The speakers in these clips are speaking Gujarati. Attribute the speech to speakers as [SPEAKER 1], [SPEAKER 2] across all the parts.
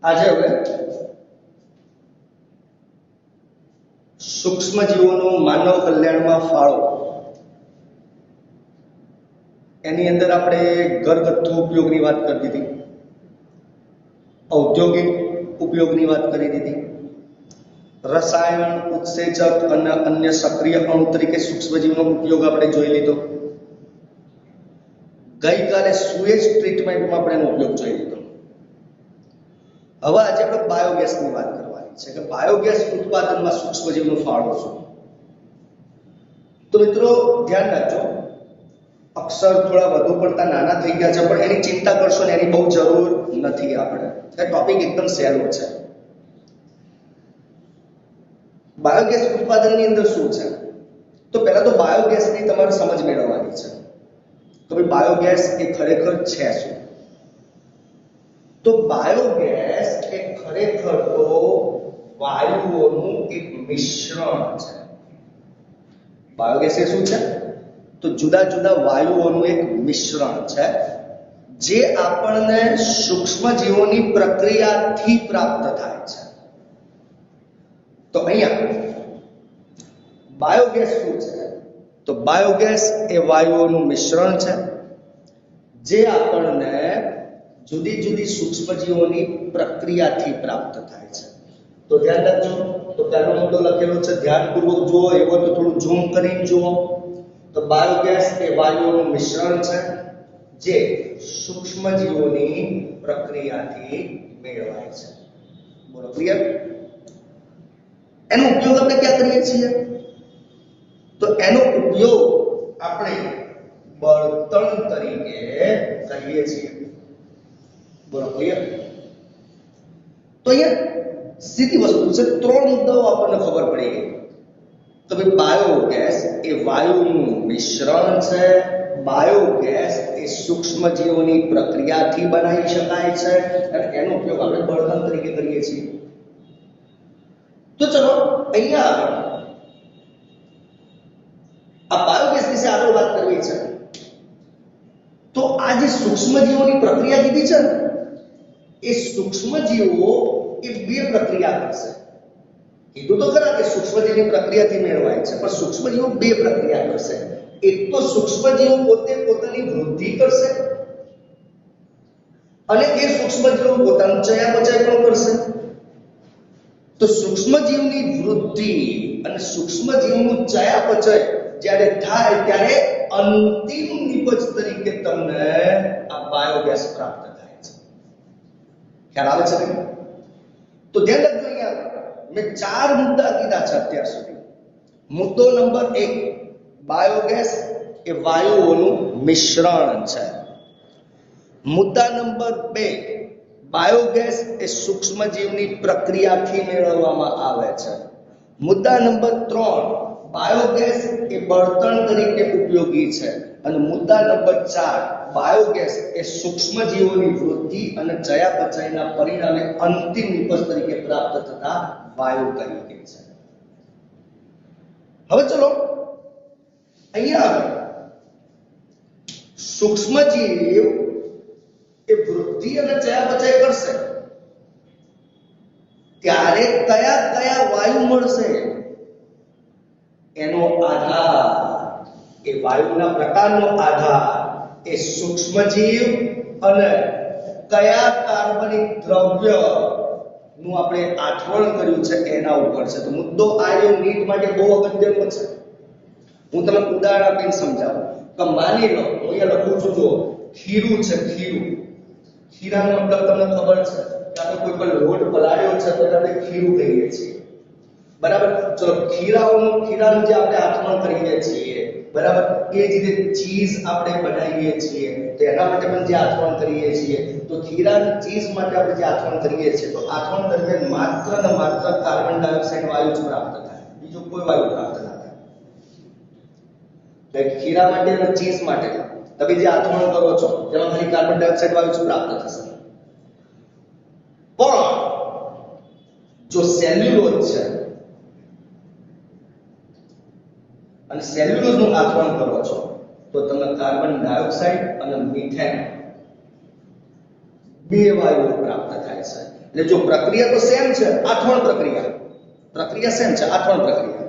[SPEAKER 1] આજે હવે સૂક્ષ્મજીવોનો માનવ કલ્યાણમાં ફાળો એની અંદર આપણે ઘરગથ્થુ ઉપયોગની વાત કરી દીધી, ઔદ્યોગિક ઉપયોગની વાત કરી દીધી, રસાયણ, ઉત્સેચક અને અન્ય સક્રિય અણુ તરીકે સૂક્ષ્મજીવનો ઉપયોગ આપણે જોઈ લીધો. ગઈકાલે સુએજ ટ્રીટમેન્ટમાં આપણે એનો ઉપયોગ જોઈ લીધો. હવે આજે આપણે બાયોગેસની વાત કરવાની છે કે બાયોગેસ ઉત્પાદનમાં સૂક્ષ્મજીવનો ફાળો શું. તો મિત્રો ધ્યાન રાખજો, અક્ષર થોડા વધુ પડતા નાના થઈ ગયા છે, પણ એની ચિંતા કરશો ને, એની બહુ જરૂર નથી. આપણે એ ટોપિક એકદમ સહેલો છે. બાયોગેસ ઉત્પાદનની અંદર શું છે, તો પહેલા તો બાયોગેસની તમારે સમજ મેળવવાની છે તો ભાઈ બાયોગેસ એ ખરેખર છે શું. તો બાયોગેસ એ ખરેખર તો વાયુઓનું એક મિશ્રણ છે. બાયોગેસ એ શું છે, તો જુદા જુદા વાયુઓનું એક મિશ્રણ છે જે આપણને સૂક્ષ્મજીવોની પ્રક્રિયાથી પ્રાપ્ત થાય છે. તો અહીંયા બાયોગેસ શું છે, તો બાયોગેસ એ વાયુઓનું મિશ્રણ છે જે આપણને જુદી જુદી સૂક્ષ્મજીવોની પ્રક્રિયાથી પ્રાપ્ત થાય છે. તો ધ્યાન રાખજો, તો પહેલો મુદ્દો લખેલો છે, ધ્યાનપૂર્વક જુઓ, એવો તો થોડું ઝૂમ કરીને જુઓ. તો બાયોગેસ એ વાયુઓનું મિશ્રણ છે જે સૂક્ષ્મજીવોની પ્રક્રિયાથી મેળવાય છે. બોલો, ક્લિયર? એનો ઉપયોગ આપણે ક્યાં કરીએ છીએ, તો એનો ઉપયોગ આપણે બળતણ તરીકે કરીએ છીએ. બોલો, ક્લિયર? તો અહીંયા સીધી વસ્તુ છે, ત્રણ મુદ્દાઓ આપણને ખબર પડી ગઈ. તો ભાઈ બાયોગેસ એ વાયુનું મિશ્રણ છે, બાયોગેસ એ સૂક્ષ્મજીવોની પ્રક્રિયાથી બનાવી શકાય છે અને એનો ઉપયોગ આપણે બળતણ તરીકે કરીએ છીએ. તો ચલો અહીંયા આગળ આ બાયોગેસ વિશે આગળ વાત કરવી છે. તો આ જે સૂક્ષ્મજીવોની પ્રક્રિયા કીધી છે ને, એ સૂક્ષ્મજીવો એ બે પ્રક્રિયા કરશે. કીધું તો ખરા કે સૂક્ષ્મજીવની પ્રક્રિયાથી મેળવાય છે, પણ સૂક્ષ્મજીવો બે પ્રક્રિયા કરશે. એક તો સૂક્ષ્મજીવો પોતે પોતાની વૃદ્ધિ કરશે અને એ સૂક્ષ્મજીવો પોતાનું ચયાપચય પણ કરશે. તો સૂક્ષ્મજીવની વૃદ્ધિ અને સૂક્ષ્મજીવનું ચયાપચય જ્યારે થાય ત્યારે અંતિમ નિપજ તરીકે તમને આ બાયોગેસ પ્રાપ્ત થાય છે. ખ્યાલ આવે છે ને? તો ધ્યાન રાખજો, અહીંયા મેં 4 મુદ્દા કીધા છે અત્યાર સુધી. મુદ્દો નંબર 1, બાયોગેસ એ વાયુઓનું મિશ્રણ છે. મુદ્દા નંબર 2, બાયોગેસ એ સૂક્ષ્મજીવની પ્રક્રિયાથી મેળવવામાં આવે છે. મુદ્દા નંબર 3, બાયોગેસ એ બળતણ તરીકે ઉપયોગી છે. અને મુદ્દા નંબર 4, બાયોગેસ એ સૂક્ષ્મજીવોની વૃદ્ધિ અને ચયાપચયના પરિણામે અંતિમ નિપજ તરીકે પ્રાપ્ત થતા વાયુ તરીકે છે. હવે ચલો અહીંયા સૂક્ષ્મજીવ એ વૃદ્ધિ અને ચયાપચય કરશે ત્યારે કયા કયા વાયુ મળશે એનો આધાર, એ વાયુના પ્રકારનો આધાર એ સૂક્ષ્મજીવ અને કયા કાર્બનિક દ્રવ્ય નું આપણે આઠવણ કર્યું છે એના ઉપર છે. તો મુદ્દો આ નીટ માટે બહુ અગત્યનો છે. હું તમને ઉદાહરણ આપીને સમજાવું કે માની લો હું અહીંયા લખું છું, જો ખીરું છે, ખીરું. ખીરાનો મતલબ તમને ખબર છે કે આપણે કોઈ પણ લોટ પલાળ્યો છે તો આપણે ખીરું કહીએ છીએ, બરાબર? ચલો ખીરાનું જે આપણે આઠવણ કરીએ છીએ, બરાબર, એ જ રીતે ચીઝ આપણે બનાવીએ છીએ તો એના માટે પણ જે આઠવણ કરીએ છીએ, તો ખીરાની ચીઝ માટે આપણે જે આઠવણ કરીએ છીએ તો આઠવણ દરમિયાન માત્ર ને માત્ર કાર્બન ડાયોક્સાઇડ વાયુ જ પ્રાપ્ત થાય, બીજો કોઈ વાયુ પ્રાપ્ત ના થાય. એટલે ખીરા માટે અને ચીઝ માટે તમે જે આઠવણ કરો છો તેમાં ખાલી કાર્બન ડાયોક્સાઇડ વાયુ જ પ્રાપ્ત થશે. પણ જો સેલ્યુલોઝ છે અને સેલ્યુલોઝનું આચરણ કરો છો તો તમને કાર્બન ડાયોક્સાઇડ અને મિથેન બે વાયુઓ પ્રાપ્ત થાય છે. એટલે જો પ્રક્રિયા તો સેમ છે, આથવણ પ્રક્રિયા સેમ છે, આથવણ પ્રક્રિયા.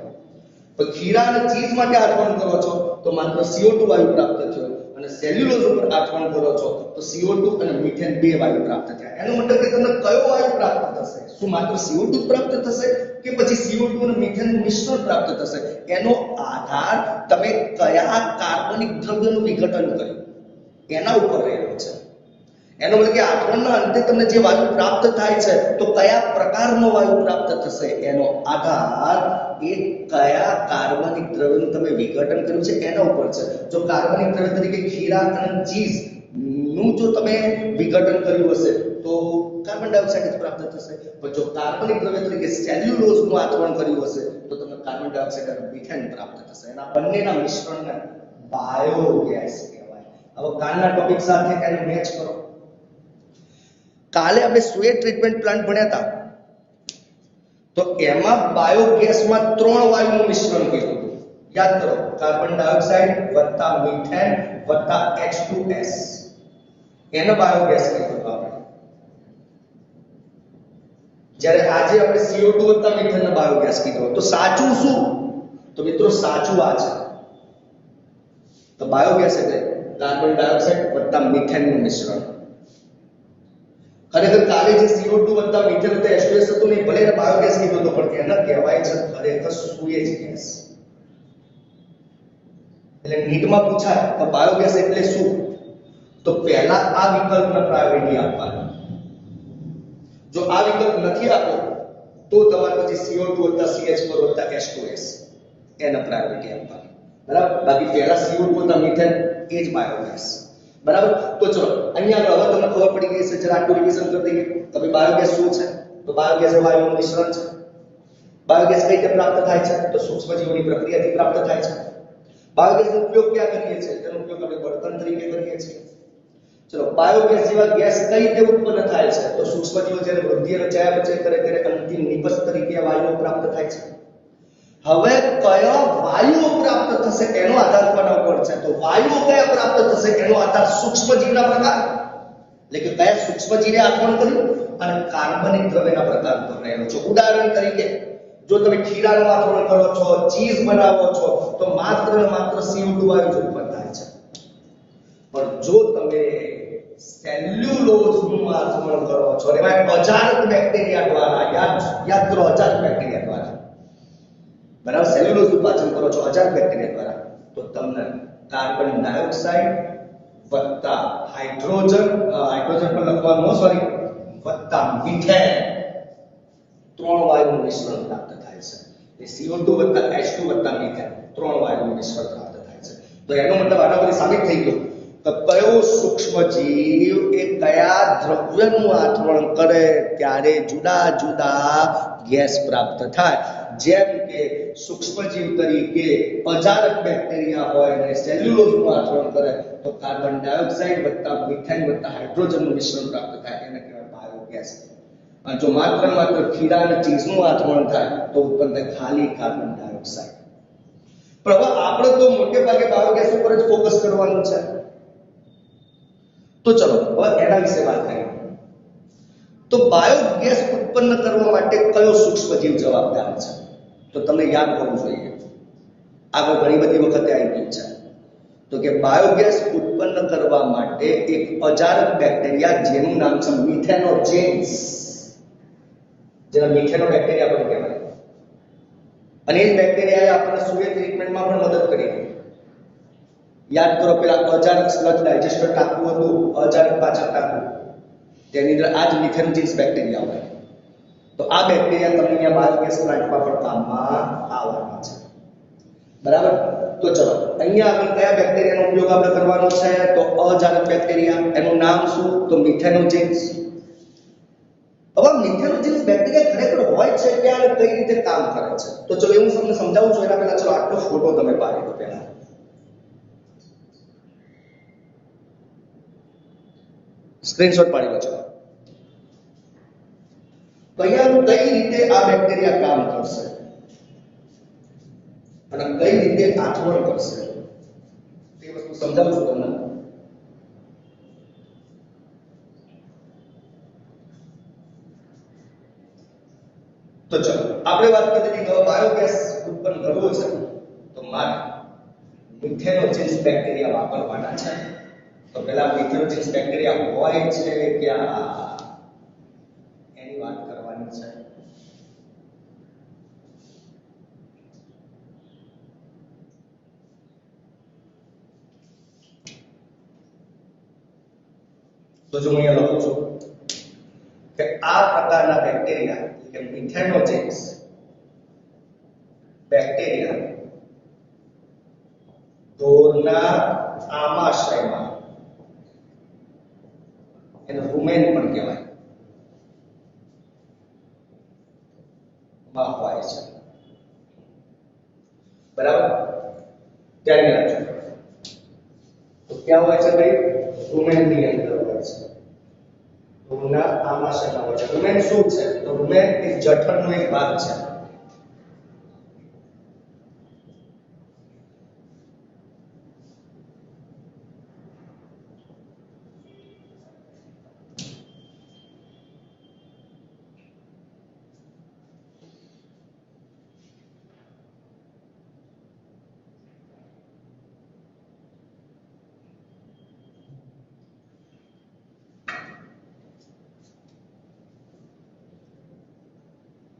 [SPEAKER 1] પણ ખીરા અને ચીઝ માટે આથવણ કરો છો તો માત્ર CO2 વાયુ પ્રાપ્ત થયો, અને સેલ્યુલોઝ ઉપર આથવણ કરો છો તો CO2 અને મિથેન બે વાયુ પ્રાપ્ત થયા. એનો મતલબ કે તમને કયો વાયુ પ્રાપ્ત થશે? શું માત્ર CO2 જ પ્રાપ્ત થશે કે પછી CO2 અને મિથેનનું મિશ્રણ પ્રાપ્ત થશે? એનો આધાર તમે કયા કાર્બનિક દ્રવ્યનું વિઘટન કર્યું એના ઉપર રહેલો છે. એનો મતલબ કે આથવણના અંતે તમને જે વાયુ પ્રાપ્ત થાય છે તો કયા પ્રકારનો વાયુ પ્રાપ્ત થશે એનો આધાર એ કયા કાર્બનિક દ્રવ્યનું તમે વિઘટન કર્યું છે એના ઉપર છે. જો કાર્બનિક દ્રવ્ય તરીકે ખીરા અને ચીઝ નું જો તમે વિઘટન કર્યું હશે તો કાર્બન ડાયોક્સાઇડ જ પ્રાપ્ત થશે. પણ જો કાર્બનિક દ્રવ્ય તરીકે સેલ્યુલોઝનું આથવણ કર્યું હશે તો તમને કાર્બન ડાયોક્સાઇડ અને મિથેન પ્રાપ્ત થશે. એના બંનેના મિશ્રણને બાયોગેસ કહેવાય. હવે કાલના ટોપિક સાથે એને મેચ કરો. કાલે આપણે સ્વેટ ટ્રીટમેન્ટ પ્લાન્ટ ભણ્યા હતા તો એમાં બાયોગેસમાં 3 વાયુનું મિશ્રણ કર્યું હતું. યાદ કરો, કાર્બન ડાયોક્સાઇડ વત્તા મિથેન વત્તા H2S, એનો બાયોગેસ કીધું આપણે. જ્યારે આજે આપણે CO2 વત્તા મિથેનનો બાયોગેસ કીધો. તો સાચું શું? તો મિત્રો સાચું આ છે. તો બાયોગેસ એટલે કાર્બન ડાયોક્સાઇડ વત્તા મિથેનનું મિશ્રણ. ખરેખર કાલે જે CO2 વત્તા મિથેન વત્તા H2S હતું ને ભલે એને બાયોગેસ કીધો હતો પણ એને કહેવાય છે ખરેખર સુએજ ગેસ. એટલે નીટમાં પૂછાય તો બાયોગેસ એટલે શું? તો પહેલા આ વિકલ્પને પ્રાયોરિટી આપવાની. જો આ વિકલ્પ નથી આપ્યો તો તમારે પછી CO2 વત્તા CH4 વત્તા H2S એને પ્રાયોરિટી આપવાની. બરાબર? બાકી પહેલા CO2 વત્તા મિથેન એ જ બાયોગેસ. બરાબર? તો ચલો અહીંયા હવે તમને ખબર પડી ગઈ છે. જરા આટલું રિવિઝન કરી દઈએ. તો બાયોગેસ શું છે? તો બાયોગેસ એ વાયુનું મિશ્રણ છે. બાયોગેસ કઈ રીતે પ્રાપ્ત થાય છે? તો સૂક્ષ્મજીવોની પ્રક્રિયાથી પ્રાપ્ત થાય છે. બાયોગેસનો ઉપયોગ ક્યાં કરીએ છીએ? તેનો ઉપયોગ આપણે બળતણ તરીકે કરીએ છીએ. ચલો બાયોગેસ જેવા ગેસ કઈ રીતે ઉત્પન્ન થાય છે? તો સૂક્ષ્મજીવો જ્યારે વૃદ્ધિ અને ચયાપચય કરે ત્યારે અંતિમ નિપજ તરીકે વાયુઓ પ્રાપ્ત થાય છે. હવે કયો વાયુઓ પ્રાપ્ત થશે એનો આધાર કોના ઉપર છે? તો વાયુઓ કયા પ્રાપ્ત થશે એનો આધાર સૂક્ષ્મજીવના પ્રકાર, એટલે કે કયા સૂક્ષ્મજીવે આથવણ કર્યું અને કાર્બનિક દ્રવ્યના પ્રકાર પર રહેલો છે. ઉદાહરણ તરીકે જો તમે ખીરાનું આથવણ કરો છો, ચીઝ બનાવો છો તો માત્ર ને માત્ર CO2 વાયુ જ ઉત્પન્ન થાય છે. પણ જો તમે સેલ્યુલોઝનું આથવણ કરો છો એમાં અજારક બેક્ટેરિયા દ્વારા, યાદ કરો, અજારક બેક્ટેરિયા દ્વારા, બરાબર, સેલ્યુલોઝનું પાચન કરો છો અજારક બેક્ટેરિયા દ્વારા, તો તમને કાર્બન ડાયોક્સાઇડ વત્તા હાઇડ્રોજન પર લખવાનું સોરી વત્તા મિથેન 3 વાયુનું મિશ્રણ પ્રાપ્ત થાય છે. એ CO2 વત્તા H2 વત્તા મિથેન 3 વાયુનું મિશ્રણ પ્રાપ્ત થાય છે. તો એનો મતલબ આના પરથી સાબિત થઈ ગયો કે કયો સૂક્ષ્મજીવ એ કયા દ્રવ્યનું આથવણ કરે ત્યારે જુદા જુદા ગેસ પ્રાપ્ત થાય. જેમ કે સૂક્ષ્મજીવ તરીકે અજારક બેક્ટેરિયા હોય અને સેલ્યુલોઝનું આથવણ કરે તો કાર્બન ડાયોક્સાઇડ વત્તા મિથેન વત્તા હાઇડ્રોજનનું મિશ્રણ પ્રાપ્ત થાય, એને કહેવાય બાયોગેસ. અને જો માત્ર ખીરા અને ચીઝનું આથવણ થાય તો ઉત્પન્ન થાય ખાલી કાર્બન ડાયોક્સાઇડ. પણ હવે આપણે તો મોટે ભાગે બાયોગેસ ઉપર જ ફોકસ કરવાનું છે. તો ચલો હવે એના વિશે વાત કરીએ. તો બાયોગેસ ઉત્પન્ન કરવા માટે કયો સૂક્ષ્મજીવ જવાબદાર છે? તો તમને યાદ હોવું જોઈએ, આગળ ઘણી બધી વખતે આવી ગયું છે. તો કે બાયોગેસ ઉત્પન્ન કરવા માટે એક અજારક બેક્ટેરિયા જેનું નામ છે મિથેનોજેન્સ, જેના મિથેનોબેક્ટેરિયા પણ કહેવાય. અને એ બેક્ટેરિયાએ આપણને સુએજ ટ્રીટમેન્ટમાં પણ મદદ કરી. યાદ કરો, પેલા અજારક સ્લજ ડાયજેસ્ટર ટાંકવું હતું, અજારક પાચક ટાંકવું, તેની અંદર આ જ મિથેનોજેન્સ બેક્ટેરિયા હોય. તો આ બેક્ટેરિયા તમને અહીંયા બાયોગેસ પ્લાન્ટમાં પણ કામમાં આવવાના છે. બરાબર? તો ચલો અહીંયા આપણે કયા બેક્ટેરિયાનો ઉપયોગ આપણે કરવાનો છે? તો અજારક બેક્ટેરિયા. એનું નામ શું? તો મિથેનોજેન્સ. હવે મિથેનોજેન્સ બેક્ટેરિયા ખરેખર હોય છે ક્યાં અને કઈ રીતે કામ કરે છે? તો ચલો હું તમને સમજાવું છું. એના પહેલા ચલો આટલો ફોટો તમે પાડી દો. પહેલા સ્ક્રીનશોટ પાડી લો. ચલો તો અહીંયા કઈ રીતે આ બેક્ટેરિયા કામ કરશે અને કઈ રીતે આથવણ કરશે તે વસ્તુ સમજાવું છું તમને. આપણે વાત કરી હતી કે બાયોગેસ ઉત્પન્ન કરવો છે તો મારે મિથેનોજિન્સ બેક્ટેરિયા વાપરવાના છે. તો પહેલા મિથેનોજિન્સ બેક્ટેરિયા હોય છે કે એની વાત કરવાની છે. તો જો હું અહીંયા લખું છું કે આ પ્રકારના બેક્ટેરિયા એટલે કે મિથેનોજિન્સ બેક્ટેરિયા ઢોરના આમાશયમાં, એને રૂમેન પણ કહેવાય, માં હોય છે. બરાબર? ધ્યાન રાખજો. તો ક્યાં હોય છે ભાઈ? રૂમેનની અંદર હોય છે. ઢોરના આમાશયમાં હોય છે. રૂમેન શું છે? તો રૂમેન એ જઠરનો એક ભાગ છે.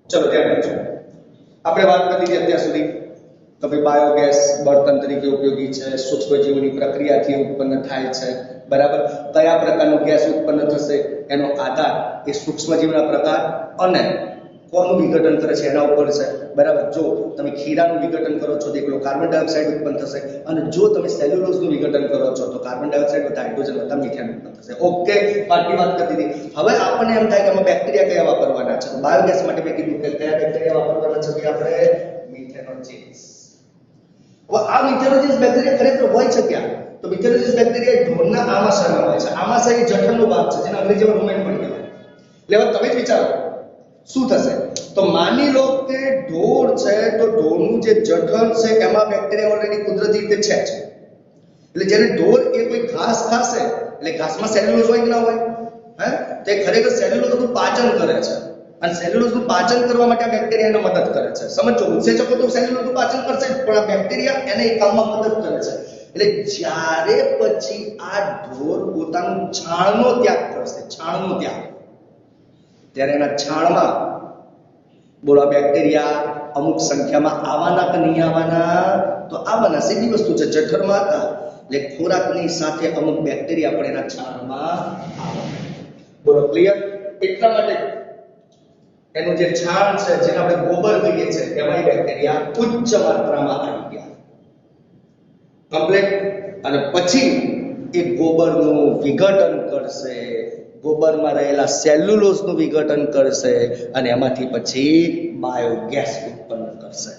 [SPEAKER 1] ચલો ધ્યાન રાખજો. આપણે વાત કરી હતી અત્યાર સુધી તો ભાઈ બાયોગેસ બળતણ તરીકે ઉપયોગી છે, સૂક્ષ્મજીવોની પ્રક્રિયાથી ઉત્પન્ન થાય છે. બરાબર? કયા પ્રકારનો ગેસ ઉત્પન્ન થશે એનો આધાર એ સૂક્ષ્મજીવના પ્રકાર અને કોનું વિઘટન કરે છે એના ઉપર છે. બરાબર? જો તમે ખીરાનું વિઘટન કરો છો તો એકલો કાર્બન ડાયોક્સાઇડ ઉત્પન્ન થશે, અને જો તમે સેલ્યુલોઝનું વિઘટન કરો છો તો કાર્બન ડાયોક્સાઇડ વત્તા હાઇડ્રોજન વત્તા મિથેન ઉત્પન્ન થશે. ઓકે, પાર્ટી વાત કરી દીધી. હવે આપણને એમ થાય કે આમાં બેક્ટેરિયા કયા વાપરવાના છે. બાયોગેસ માટે મેં કીધું કે કયા બેક્ટેરિયા વાપરવાના છે? આપણે મિથેનોજિન્સ. હવે આ મિથેનોજિન્સ બેક્ટેરિયા ખરેખર હોય છે ક્યાં? તો મિથેનોજિન્સ બેક્ટેરિયા ઢોરના આમાશયમાં હોય છે. આમાશય એ જઠરનો ભાગ છે, જેને અંગ્રેજીમાં રૂમેન પણ કહેવાય. એટલે હવે તમે જ વિચારો શું થશે? તો માની લો કે ઢોર છે, તો ઢોરનું જે જઠર છે એમાં બેક્ટેરિયા ઓલરેડી કુદરતી રીતે છે જ. એટલે જ્યારે ઢોર એ કોઈ ઘાસ ખાશે, એટલે ઘાસમાં સેલ્યુલોઝ હોય કે ના હોય? તો એ ખરેખર સેલ્યુલોઝનું પાચન કરે છે, અને સેલ્યુલોઝનું પાચન કરવા માટે આ બેક્ટેરિયાને મદદ કરે છે. સમજો, ઉત્સેચકો તો સેલ્યુલોઝનું પાચન કરશે, પણ આ બેક્ટેરિયા એને એ કામમાં મદદ કરે છે. એટલે જ્યારે પછી આ ઢોર પોતાનું છાણનો ત્યાગ કરશે, છાણનો ત્યાગ, ત્યારે એના છાણમાં બોલો બેક્ટેરિયા અમુક સંખ્યામાં આવવાના કે નહીં આવવાના? તો આવવાના. સીધી વસ્તુ છે, જઠરમાં હતા એટલે ખોરાકની સાથે અમુક બેક્ટેરિયા પણ એના છાણમાં આવે. બોલો ક્લિયર? એટલા માટે એનું જે છાણ છે, જેને આપણે ગોબર કહીએ છીએ, એમાં બેક્ટેરિયા ઉચ્ચ માત્રામાં આવી ગયા. કમ્પ્લીટ. અને પછી એ ગોબરનું વિઘટન કરશે, ગોબરમાં રહેલા સેલ્યુલોઝનું વિઘટન કરશે, અને એમાંથી પછી બાયોગેસ ઉત્પન્ન કરશે.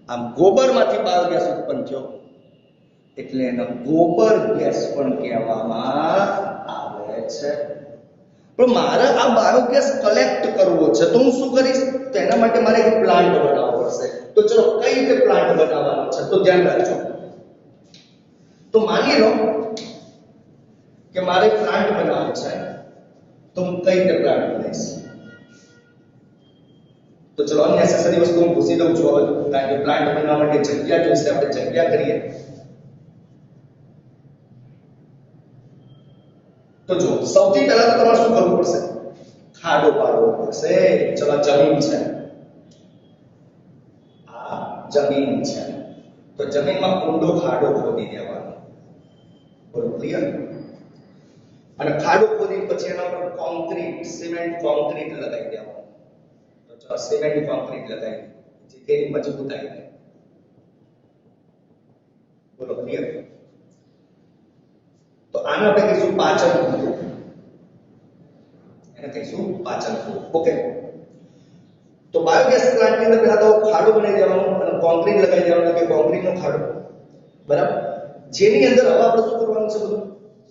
[SPEAKER 1] આમ ગોબરમાંથી બાયોગેસ ઉત્પન્ન થયો એટલે એને ગોબર ગેસ પણ કહેવામાં આવે છે. પણ મારે આ બાયોગેસ કલેક્ટ કરવો છે, તો હું શું કરીશ? તો એના માટે મારે એક પ્લાન્ટ બનાવવો પડશે. તો ચલો, કઈ રીતે પ્લાન્ટ બનાવવાનો છે? તો ધ્યાન રાખજો. તો માની લો કે મારે પ્લાન્ટ બનાવવો છે, તો હું કઈ રીતે પ્લાન્ટ બનાવીશ? તો ચલો અનનેસેસરી વસ્તુ હું ભૂસી દઉં છું હવે, કારણ કે પ્લાન્ટ બનાવવા માટે જગ્યા જોઈશે. આપણે જગ્યા કરીએ. તો જો સૌથી પહેલા તો તમારે શું કરવું પડશે? ખાડો પાડવો પડશે. ચલો જમીન છે, આ જમીન છે, તો જમીનમાં ઊંડો ખાડો ખોદી દેવાનો. બોલો ક્લિયર? અને ખાડો ખોદી પછી એના પર કોન્ક્રીટ, સિમેન્ટ કોન્ક્રીટ લગાવી દેવાનું. તો ચલો સિમેન્ટ કોન્ક્રીટ લગાવી જેથી મજબૂતાઈ થાય. બોલો ક્લિયર? તો આને આપણે કહીશું પાચન ખોદવું. એને કહીશું પાચન ખોદવું. ઓકે. તો બાયોગેસ પ્લાન્ટની અંદર પહેલા તો ખાડો બનાવી દેવાનો અને કોન્ક્રીટ લગાવી દેવાનું, કે કોન્ક્રીટનો ખાડો. બરાબર? જેની અંદર હવે આપણે શું કરવાનું છે? બધું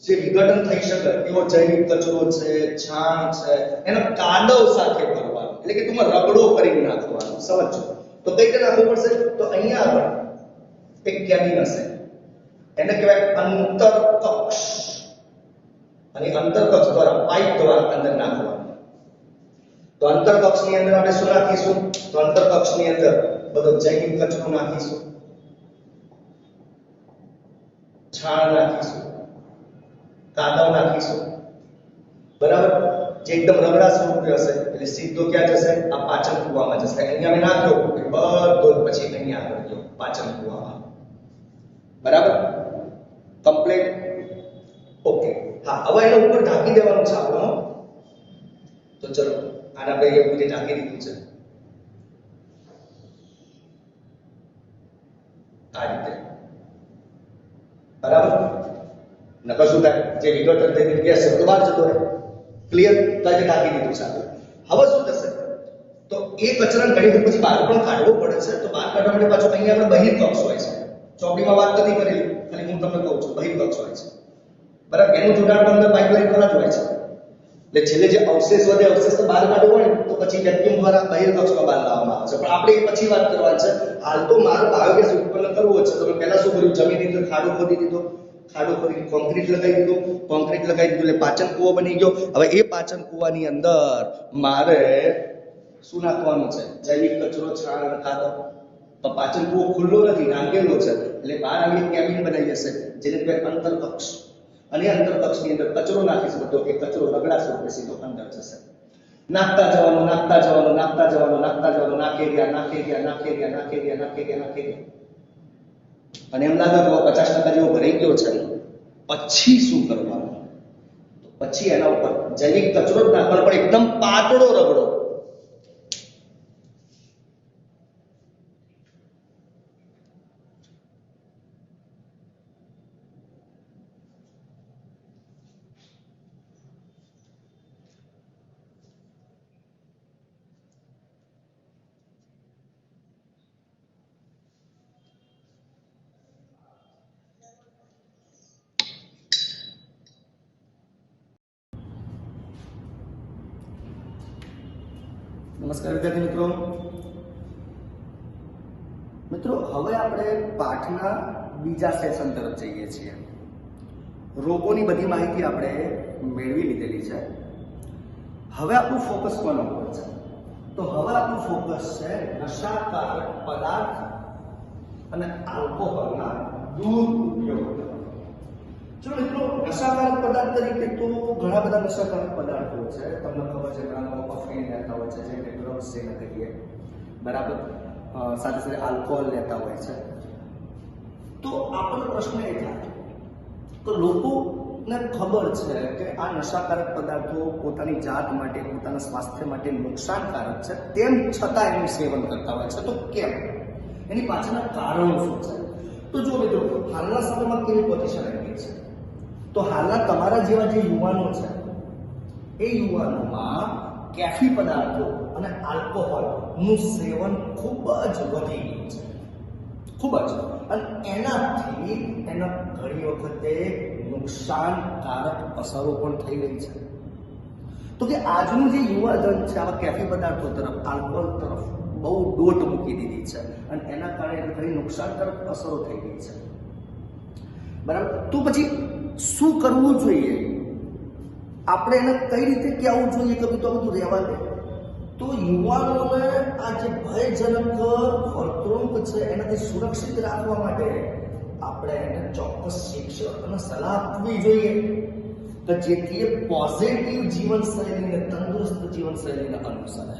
[SPEAKER 1] જે વિઘટન થઈ શકે એવો જૈવિક કચરો છે, છાણ છે, એનો કાદવ સાથે ભરવાનો. એટલે કે તમારે રગડો કરી નાખવાનો. સમજો. તો કઈ રીતે નાખવું પડશે? તો અહીંયા આગળ એક કેબિન હશે, એને કહેવાય અંતરકક્ષ. અને અંતરકક્ષ દ્વારા પાઇપ દ્વારા અંદર નાખવાનું. તો તો અંતરકક્ષની અંદર આપણે શું નાખીશું? તો અંતરકક્ષની અંદર બધો જૈવિક કચરો નાખીશું, છાણ નાખીશું, કાદવ નાખીશું, બરાબર? જે એકદમ રગડા સ્વરૂપે હશે એટલે સીધો ક્યાં જશે? આ પાચન કુવામાં જશે. અહીંયા મેં નાખ્યો એટલે બધો પછી અહીંયા આગળ ગયો પાચન કુવામાં, બરાબર? કમ્પ્લીટ. ઓકે. હા, હવે એના ઉપર ઢાંકી દેવાનું છે આપણો. તો ચલો આને આપણે એ રીતે ઢાંકી દીધું છે આ રીતે, બરાબર? નકર શું થાય? જે વિગત અંતરની ગેસ છે તો બહાર જતો રહે. ક્લિયર? તો આજે ઢાંકી દીધું છે આપણે. હવે શું થશે? તો એ કચરાને ઘણી વખત પછી બહાર પણ કાઢવો પડે છે. તો બહાર કાઢવા માટે પાછું અહીંયા આપણે બહિર્કક્ષ હોય છે. ચોપડીમાં વાત નથી કરેલી, ખાલી હું તમને કહું છું બહિર્કક્ષ હોય છે, બરાબર? એનું જોડાણ પણ અંદર પાઇપલાઇન પર જ હોય છે. એટલે છેલ્લે જે અવશેષ વધે અવશેષ તો બહાર કાઢવો હોય ને તો પછી વેક્યુમ દ્વારા બહિર્કક્ષમાં બહાર લાવવામાં આવે છે. પણ આપણે એ પછી વાત કરવાની છે. હાલ તો મારો બાયોગેસ ઉત્પન્ન કરવો છે. તમે પહેલા શું કર્યું? જમીનની અંદર ખાડો ખોદી દીધો, ખાડો ખોદી કોન્ક્રીટ લગાવી દીધું, કોન્ક્રીટ લગાવી દીધું એટલે પાચન કૂવો બની ગયો. હવે એ પાચન કૂવાની અંદર મારે શું નાખવાનું છે? જૈવિક કચરો, છાણ અને ખાતર. તો પાચન કૂવો ખુલ્લો નથી, ઢાંકેલો છે એટલે બહાર આવી કેબિન બનાવી જશે જેને કહેવાય અંતરકક્ષ. અને અંતરકક્ષની અંદર કચરો નાખીશું બધો, એ કચરો રગડા સ્વરૂપે સીધો અંદર જશે. નાખતા જવાનું, નાખતા જવાનું, નાખતા જવાનું, નાખતા જવાનું, નાખે ગયા, નાખે ગયા, નાખે ગયા, નાખે ગયા, નાખે ગયા, નાખે ગયા. અને એમ લાગે કે 50% જેવો ભરાઈ ગયો છે. પછી શું કરવાનું? તો પછી એના ઉપર જૈવિક કચરો જ નાખવાનો, પણ એકદમ પાતળો રગડો. નમસ્કાર વિદ્યાર્થી મિત્રો. હવે આપણે પાઠના બીજા સેશન તરફ જઈએ છીએ. રોગોની બધી માહિતી આપણે મેળવી લીધેલી છે. હવે આપણું ફોકસ કોના ઉપર છે? તો હવે આપણું ફોકસ છે નશાકારક પદાર્થ અને આલ્કોહોલના દુરુપયોગ. ચલો મિત્રો, નશાકારક પદાર્થ તરીકે તો ઘણા બધા નશાકારક પદાર્થો છે. તમને ખબર છે ઘણા લોકો કોફીન લેતા હોય છે, જેમ કે ડ્રગ્સ જેને કહીએ, બરાબર? સાથે સાથે આલ્કોહોલ લેતા હોય છે. તો આપણો પ્રશ્ન એ થાય તો લોકોને ખબર છે કે આ નશાકારક પદાર્થો પોતાની જાત માટે, પોતાના સ્વાસ્થ્ય માટે નુકસાનકારક છે, તેમ છતાં એનું સેવન કરતા હોય છે. તો કેમ? એની પાછળના કારણો શું છે? તો જો મિત્રો, હાલના સમયમાં કેવી પોઝિશન આવી ગઈ છે? તો હાલના તમારા જેવા જે યુવાનો છે એ યુવાનોમાં કેફી પદાર્થો અને આલ્કોહોલનું સેવન ખૂબ જ વધી ગયું છે, ખૂબ જ. અને એનાથી એના ઘણી વખતે નુકસાનકારક અસરો પણ થઈ રહી છે. તો કે આજનું જે યુવાધન છે આવા કેફી પદાર્થો તરફ, આલ્કોહોલ તરફ બહુ દોટ મૂકી દીધી છે અને એના કારણે ઘણી નુકસાનકારક અસરો થઈ ગઈ છે, બરાબર? તો પછી શું કરવું જોઈએ? આપણે એને કઈ રીતે કહેવું જોઈએ કે તો બધું રહેવા દે? તો યુવાનોને આ જે ભયજનક વર્તણૂક છે એનાથી સુરક્ષિત રાખવા માટે આપણે એને ચોક્કસ શિક્ષણ અને સલાહ આપવી જોઈએ કે જેથી એ પોઝિટિવ જીવનશૈલીને, તંદુરસ્ત જીવનશૈલીને અનુસરે.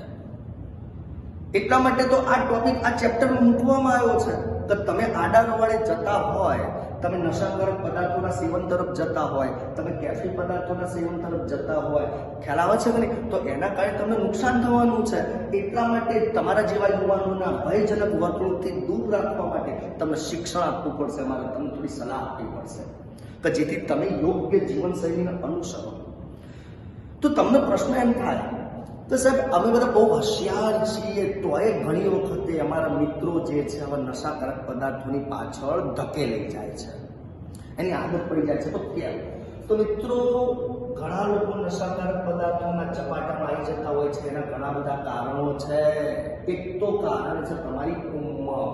[SPEAKER 1] એટલા માટે તો આ ટોપિક આ ચેપ્ટરમાં મૂકવામાં આવ્યો છે કે તમે આડા રવાડે જતા હોય, તમે નશાકારક પદાર્થોના સેવન તરફ જતા હોય, તમે કેફી પદાર્થોના સેવન તરફ જતા હોય, ખ્યાલ આવે છે કે નહીં? તો એના કારણે તમને નુકસાન થવાનું છે. એટલા માટે તમારા જેવા યુવાનોના ભયજનક વર્તણૂકથી દૂર રાખવા માટે તમને શિક્ષણ આપવું પડશે, મારે તમને થોડી સલાહ આપવી પડશે કે જેથી તમે યોગ્ય જીવનશૈલીને અનુસરો. તો તમને પ્રશ્ન એમ થાય તો સાહેબ અમે બધા બહુ હોશિયાર છીએ, તોય ઘણી વખતે અમારા મિત્રો જે છે આવા નશાકારક પદાર્થોની પાછળ ધકેલાઈ જાય છે, એની આદત પડી જાય છે. તો કેમ? તો મિત્રો, ઘણા લોકો નશાકારક પદાર્થોના ચપાટામાં આવી જતા હોય છે. એના ઘણા બધા કારણો છે. એક તો કારણ છે તમારી ઉંમર.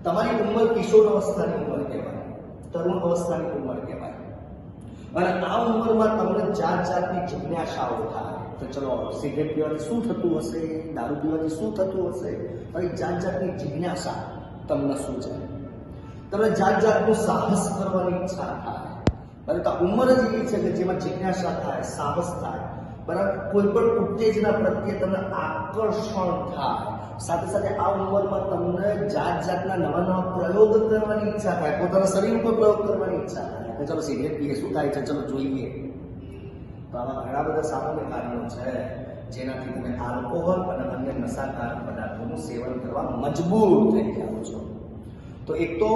[SPEAKER 1] તમારી ઉંમર કિશોર અવસ્થાની ઉંમર કહેવાય, તરુણ અવસ્થાની ઉંમર કહેવાય. અને આ ઉંમરમાં તમને જાત જાતની જિજ્ઞાસાઓ થાય. તો ચલો સિગરેટ પીવાથી શું થતું હશે, દારૂ પીવાથી શું થતું હશે, આવી જાત જાતની જિજ્ઞાસા તમને શું છે, તમને જાત જાતનું સાહસ કરવાની ઈચ્છા થાય. બરાબર, તો ઉંમર જ એવી છે કે જેમાં જિજ્ઞાસા થાય, સાહસ થાય. બરાબર, કોઈ પણ ઉત્તેજના પ્રત્યે તમને આકર્ષણ થાય. સાથે સાથે આ ઉંમરમાં તમને જાત જાતના નવા નવા પ્રયોગ કરવાની ઈચ્છા થાય, પોતાના શરીર ઉપર પ્રયોગ કરવાની ઈચ્છા થાય કે ચલો સિગરેટ પીએ શું થાય છે, ચલો જોઈએ. તો આવા ઘણા બધા સામાન્ય કારણો છે જેનાથી તમે આલ્કોહોલ અને અન્ય નશાકારક પદાર્થોનું સેવન કરવા મજબૂર થઈ જાઓ છો. તો એક તો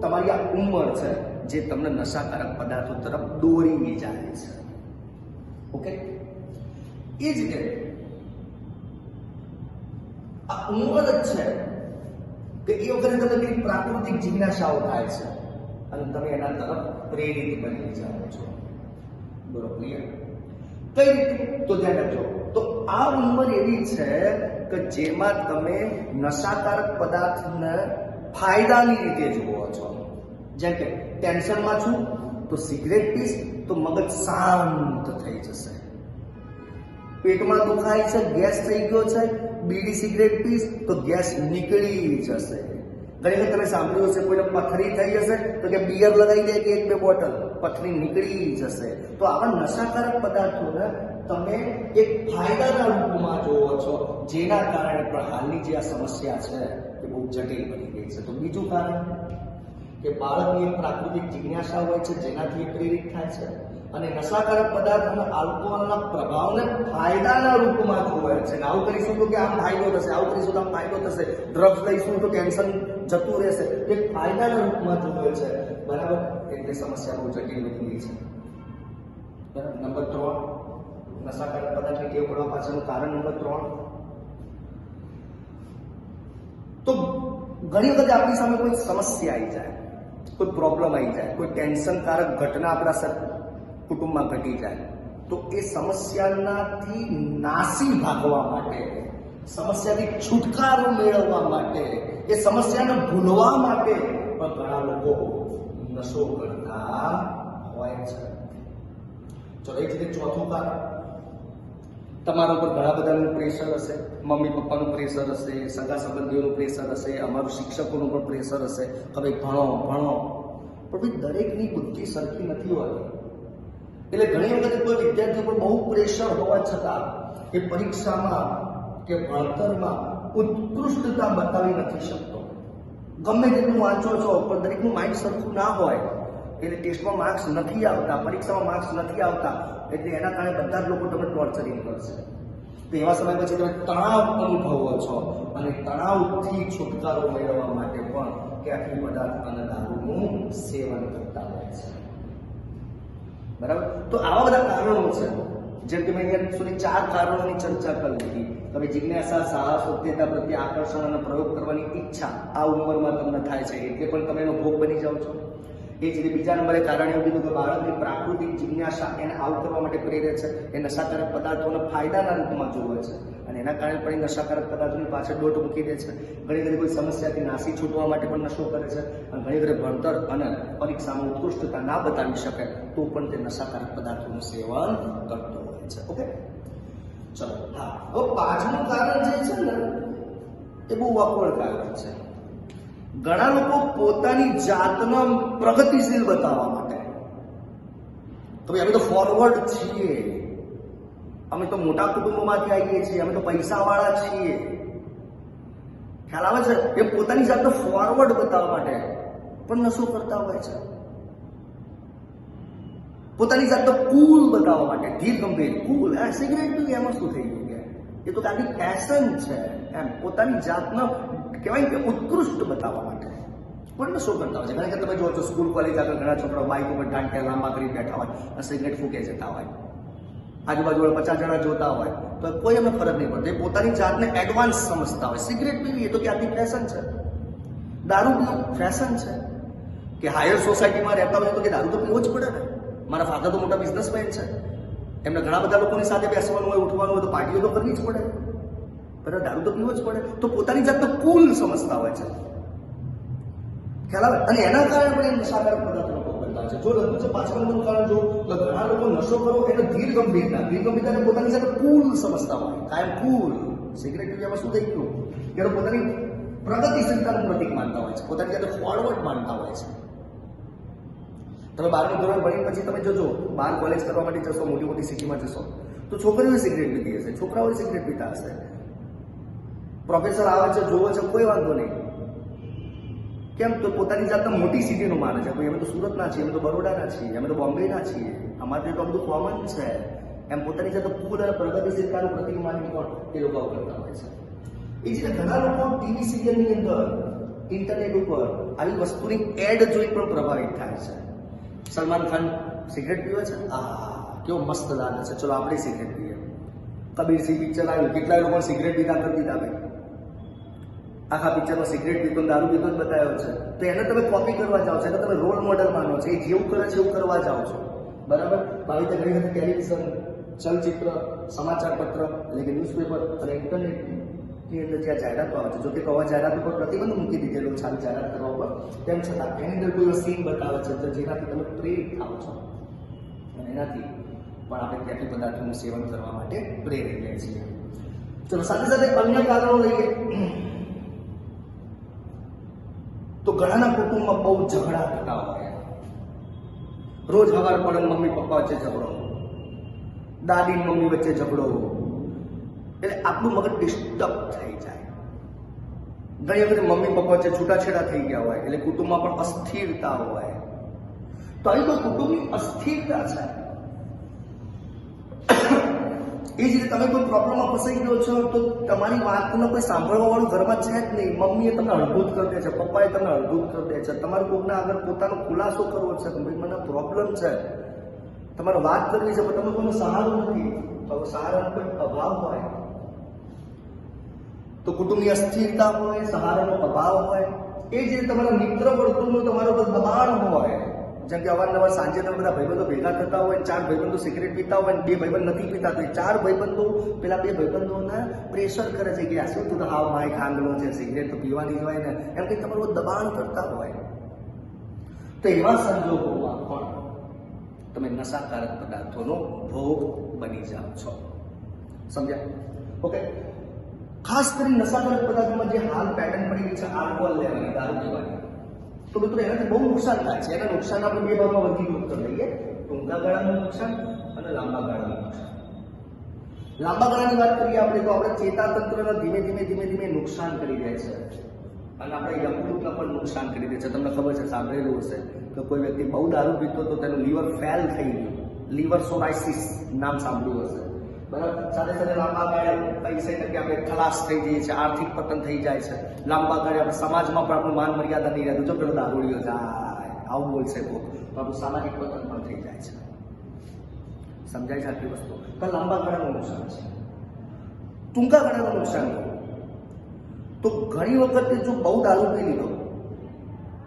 [SPEAKER 1] તમારી આ ઉંમર છે જે તમને નશાકારક પદાર્થો તરફ દોરી જાય છે. ઓકે, એ જ રીતે આ ઉંમર જ છે કે એ વખતે તમને કંઈક પ્રાકૃતિક જિજ્ઞાસાઓ થાય છે અને તમે એના તરફ પ્રેરિત બની જાઓ છો. બરોબર, ક્લિયર? કઈ રીતે? તો ધ્યાન રાખજો. તો આ ઉંમર એવી છે કે જેમાં તમે નશાકારક પદાર્થને ફાયદાની રીતે જુઓ છો. જેમ કે ટેન્શનમાં છું તો સિગરેટ પીશ તો મગજ શાંત થઈ જશે. પેટમાં દુખાય છે, ગેસ થઈ ગયો છે, બીડી સિગરેટ પીશ તો ગેસ નીકળી જશે. ઘણી વખત તમે સાંભળ્યું હશે કોઈને પથરી થઈ જશે તો કે બિયર લગાવી દે કે 1-2 બોટલ, પથરી નીકળી જશે. તો આવા નશાકારક પદાર્થોને તમે એક ફાયદાના રૂપમાં જોવો છો, જેના કારણે પણ હાલની જે આ સમસ્યા છે એ બહુ જટિલ બની ગઈ છે. તો બીજું કારણ કે બાળકની એક પ્રાકૃતિક જિજ્ઞાસા હોય છે જેનાથી એ પ્રેરિત થાય છે અને નશાકારક પદાર્થ અને આલ્કોહોલના પ્રભાવને ફાયદાના રૂપમાં જોવે છે. આવું કરીશું તો કે આમ ફાયદો થશે, આવું કરીશું તો આમ ફાયદો થશે, ડ્રગ્સ લઈશું તો ટેન્શન જતું રહેશે, એક ફાયદાના રૂપમાં જોવે છે. બરાબર, એટલે સમસ્યા બહુ જટિલ બની ગઈ છે. બરાબર. નંબર 3, નશાકારક પદાર્થની ટેવ પડવા પાછળનું કારણ નંબર 3. તો ઘણી વખત આપણી સામે કોઈ સમસ્યા આવી જાય, કોઈ પ્રોબ્લેમ આવી જાય, કોઈ ટેન્શનકારક ઘટના આપણા કુટુંબમાં ઘટી જાય, તો એ સમસ્યાનાથી નાસી ભાગવા માટે, સમસ્યાથી છુટકારો મેળવવા માટે, એ સમસ્યાને ભૂલવા માટે પણ ઘણા લોકો નશો કરતા હોય છે. ચલો, એ જ રીતે ચોથું કારણ, તમારા ઉપર ઘણા બધાનું પ્રેશર હશે, મમ્મી પપ્પાનું પ્રેશર હશે, સગા સંબંધીઓનું પ્રેશર હશે, અમારું શિક્ષકોનું પણ પ્રેશર હશે કે ભાઈ ભણો ભણો. પણ ભાઈ દરેકની બુદ્ધિ સરખી નથી હોતી. એટલે ઘણી વખત કોઈ વિદ્યાર્થી પર બહુ પ્રેશર હોવા છતાં એ પરીક્ષામાં કે ભણતરમાં ઉત્કૃષ્ટતા બતાવી નથી શકતો. ગમે તેટલું વાંચો છો પણ દરેકનું માઇન્ડ સરખું ના હોય એટલે ટેસ્ટમાં માર્ક્સ નથી આવતા, પરીક્ષામાં માર્ક્સ નથી આવતા, એટલે એના કારણે બધા જ લોકો તમને ટોર્ચરિંગ કરશે. તો એવા સમય પછી તમે તણાવ અનુભવો છો અને તણાવથી છુટકારો મેળવવા માટે પણ કેફીન પદાર્થ અને દારૂનું સેવન કરતા હોય છે. બરાબર, તો આવા બધા કારણો છે. જેમ કે મેં અહીંયા સુધી 4 કારણોની ચર્ચા કરી દીધી. તમે જિજ્ઞાસા, સાહસ, ઉત્તેજના પ્રત્યે આકર્ષણ અને પ્રયોગ કરવાની ઈચ્છા આ ઉંમરમાં તમને થાય છે એટલે પણ તમે એનો ભોગ બની જાઓ છો. એ જ રીતે બીજા નંબરે કારણ એવું કીધું કે બાળકની પ્રાકૃતિક જિજ્ઞાસા એને આવું કરવા માટે પ્રેરે છે. એ નશાકારક પદાર્થોને ફાયદાના રૂપમાં જોવે છે અને એના કારણે પણ એ નશાકારક પદાર્થોની પાછળ દોટ મૂકી દે છે. ઘણી ઘણી કોઈ સમસ્યાથી નાસી છૂટવા માટે પણ નશો કરે છે અને ઘણી ઘણી ભણતર અને પરીક્ષામાં ઉત્કૃષ્ટતા ના બતાવી શકે તો પણ તે નશાકારક પદાર્થોનું સેવન કરતો હોય છે. ઓકે, ચલો. હા, હવે 5મું કારણ જે છે ને એ બહુ અકવડ કારણ છે. ઘણા લોકો પોતાની જાતને પ્રગતિશીલ બતાવવા માટે, તો ભાઈ અમે તો ફોરવર્ડ છીએ, અમે તો મોટા કુટુંબોમાંથી આવીએ છીએ, અમે તો પૈસાવાળા છીએ, ખ્યાલ આવે છે? એ પોતાની જાતને ફોરવર્ડ બતાવવા માટે પણ નશો કરતા હોય છે. પોતાની જાતને કૂલ બતાવવા માટે, ધીર ગંભીર કૂલ, સિગરેટ પીવી એમાં શું થઈ ગયું? એ તો ખાલી ફેશન છે એમ. પોતાની જાતને કહેવાય કે ઉત્કૃષ્ટ બતાવવા માટે પણ નશો કરતા હોય છે. ઘણી વખત તમે જોવો છો સ્કૂલ કોલેજ આગળ ઘણા છોકરાઓ બાઇક ઉપર ટાંટ્યા લાંબા કરી બેઠા હોય અને સિગરેટ ફૂંકે જતા હોય, આજુબાજુ 50 જણા જોતા હોય તો કોઈ એમને ફરક નહીં પડતો. એ પોતાની જાતને એડવાન્સ સમજતા હોય. સિગરેટ પીવી એ તો ક્યાંથી ફેશન છે, દારૂ પીવું ફેશન છે, કે હાયર સોસાયટીમાં રહેતા હોય તો કે દારૂ તો પીવો જ પડે ને. મારા ફાધર તો મોટા બિઝનેસમેન છે, એમને ઘણા બધા લોકોની સાથે બેસવાનું હોય, ઉઠવાનું હોય તો પાર્ટીઓ તો કરવી જ પડે, બરાબર, દારૂ તો પીવો જ પડે. તો પોતાની જાતને કૂલ સમજતા હોય છે, ખ્યાલ આવે? અને એના કારણે પણ એ નશાકારક પદાર્થનો ભોગ બનતા હોય છે. જો લખ્યું છે 5મા નંબરનું કારણ જો તો ઘણા લોકો નશો કરો એટલે ધીર ગંભીરતાને પોતાની સાથે કુલ સમજતા હોય, કાયમ કુલ. સિગરેટ પીવામાં શું થઈ ગયું કે પોતાની પ્રગતિશીલતાનું પ્રતીક માનતા હોય છે, પોતાની સાથે ફોરવર્ડ માનતા હોય છે. તમે 12મું ધોરણ ભણી પછી તમે જોજો, બહાર કોલેજ કરવા માટે જશો, મોટી મોટી સિટીમાં જશો તો છોકરીઓ સિગરેટ પીતી હશે, છોકરાઓ સિગરેટ પીતા હશે. પ્રોફેસર આવે છે, જોવે છે, કોઈ વાંધો નહીં. કેમ? તો પોતાની જાતને મોટી સિટીનું માને છે. ભાઈ અમે તો સુરતના છીએ, અમે તો બરોડાના છીએ, અમે તો બોમ્બેના છીએ, અમારે તો બધું કોમન છે. એમ પોતાની જાતે કુલ અને પ્રગતિશીલતાનું પ્રતીક માની પણ એ લોકો કરતા હોય છે. એ જ રીતે ઘણા લોકો ટીવી સિરિયલની અંદર, ઇન્ટરનેટ ઉપર આવી વસ્તુની એડ જોઈ પણ પ્રભાવિત થાય છે. સલમાન ખાન સિગરેટ પીવે છે, કેવો મસ્ત લાગે છે, ચલો આપણે સિગરેટ પીએ. કબીરસિંહ પિક્ચર આવ્યું, કેટલાય લોકો સિગરેટ પીતા કરી દીધા ભાઈ. આખા પિક્ચરમાં સિગરેટ પીતો દારૂ પીતો જ બતાવ્યો છે. તો એને તમે કોપી કરવા જાઓ છો, એને તમે રોલ મોડેલ માનો છો, એ જેવું કરે છે એવું કરવા જાઓ છો, બરાબર? આવી રીતે ઘણી વખત ટેલિવિઝન, ચલચિત્ર, સમાચાર પત્ર એટલે કે ન્યૂઝપેપર અને ઇન્ટરનેટની અંદર જ્યાં જાહેરાતો આવે છે, જો કે આવા જાહેરાતો પર પ્રતિબંધ મૂકી દીધેલો છે આવી જાહેરાત કરવા ઉપર, તેમ છતાં એની અંદર કોઈ સીન બતાવે છે તો જેનાથી તમે પ્રેરિત થાઓ છો અને એનાથી પણ આપણે ત્યાંથી પદાર્થોનું સેવન કરવા માટે પ્રેરિત રહે છીએ. ચલો સાથે સાથે અન્ય કારણો લઈએ તો ઘણાના કુટુંબમાં બહુ ઝઘડા થતા હોય. રોજ સવાર પડે મમ્મી પપ્પા વચ્ચે ઝઘડો, દાદી મમ્મી વચ્ચે ઝઘડો, એટલે આપણું મગજ ડિસ્ટર્બ થઈ જાય. ઘણી વખત મમ્મી પપ્પા વચ્ચે છૂટાછેડા થઈ ગયા હોય એટલે કુટુંબમાં પણ અસ્થિરતા હોય. તો અહીં કોઈ કુટુંબની અસ્થિરતા છે. એ જ રીતે તમે કોઈ પ્રોબ્લેમમાં ફસાઈ ગયો છો તો તમારી વાતનો કોઈ સાંભળવા વાળું ઘરમાં છે જ નહીં. મમ્મીએ તમને અડધૂત કરી દે છે, પપ્પાએ તમને અડધૂત કરી દે છે. તમારે કોઈકને આગળ પોતાનો ખુલાસો કરવો છે કે ભાઈ મને પ્રોબ્લેમ છે, તમારે વાત કરવી છે, પણ તમે કોઈનો સહારો નથી, તો સહારાનો કોઈ અભાવ હોય તો કુટુંબની અસ્થિરતા હોય, સહારાનો અભાવ હોય. એ જ રીતે તમારા મિત્ર વર્તુળનું તમારો દબાણ હોય. જેમ કે અવારનવાર સાંજે તમે બધા ભાઈબંધો ભેગા થતા હોય, 4 ભાઈબંધો સિગરેટ પીતા હોય, 2 ભાઈબંધ નથી પીતા, તો 4 ભાઈબંધો પેલા 2 ભાઈબંધોને પ્રેશર કરે છે કે આ શું તું તો હાવ માય ખાંડલો છે, સિગરેટ તો પીવાની જ હોય ને, એમ કંઈક તમારું દબાણ કરતા હોય. તો એવા સંજોગોમાં પણ તમે નશાકારક પદાર્થોનો ભોગ બની જાઓ છો. સમજ્યા? ઓકે. ખાસ કરીને નશાકારક પદાર્થોમાં જે હાલ પેટર્ન પડી ગઈ છે, આલ્કોહોલ લેવાની, દારૂ પીવાની, તો મિત્રો એનાથી બહુ નુકસાન થાય છે. એના નુકસાન આપણે 2 ભાગમાં વર્ગીકૃત કરી લઈએ: ટૂંકા ગાળાનું નુકસાન અને લાંબા ગાળાનું નુકસાન. લાંબા ગાળાની વાત કરીએ આપણે તો આપણે ચેતાતંત્રને ધીમે ધીમે નુકસાન કરી દે છે અને આપણે યકૃતને પણ નુકસાન કરી દે છે. તમને ખબર છે, સાંભળેલું હશે કે કોઈ વ્યક્તિ બહુ દારૂ પીતો તો તેનું લીવર ફેલ થઈ ગયું, લીવર સોરાઇસિસ નામ સાંભળ્યું હશે, બરાબર? સાથે સાથે લાંબા ગાળે પૈસા ટકે આપણે ખલાસ થઈ જઈએ છીએ, આર્થિક પતન થઈ જાય છે. લાંબા ગાળે આપણે સમાજમાં પણ આપણું માન મર્યાદા નહીં રહેતું. જો પેલો દારૂડિયો જાય આવું બોલશે તો આપણું સામાજિક પતન પણ થઈ જાય છે. સમજાય છે આટલી વસ્તુ? પણ લાંબા ગાળાનું નુકસાન છે. ટૂંકા ગાળાનું નુકસાન તો ઘણી વખત જો બહુ દારૂ પી લીધો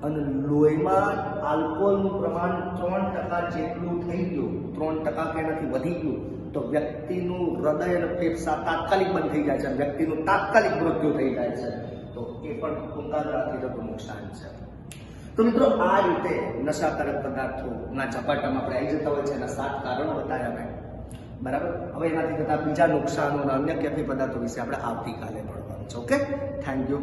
[SPEAKER 1] અને લોહીમાં આલ્કોહોલનું પ્રમાણ 3% જેટલું થઈ ગયું, 3% કે એનાથી વધી ગયું, તો વ્યક્તિનું હૃદય અને ફેફસા તાત્કાલિક બંધ થઈ જાય છે, વ્યક્તિનું તાત્કાલિક મૃત્યુ થઈ જાય છે. તો એ પણ ટૂંકા ગાળાથી થતું નુકસાન છે. તો મિત્રો આ રીતે નશાકારક પદાર્થોના ઝપાટામાં આપણે આવી જતા હોય છે. એના 7 કારણો બતાવ્યા મેં, બરાબર? હવે એનાથી થતા બીજા નુકસાનો અને અન્ય કેફી પદાર્થો વિશે આપણે આવતીકાલે ભણવાનું છે. Okay, thank you.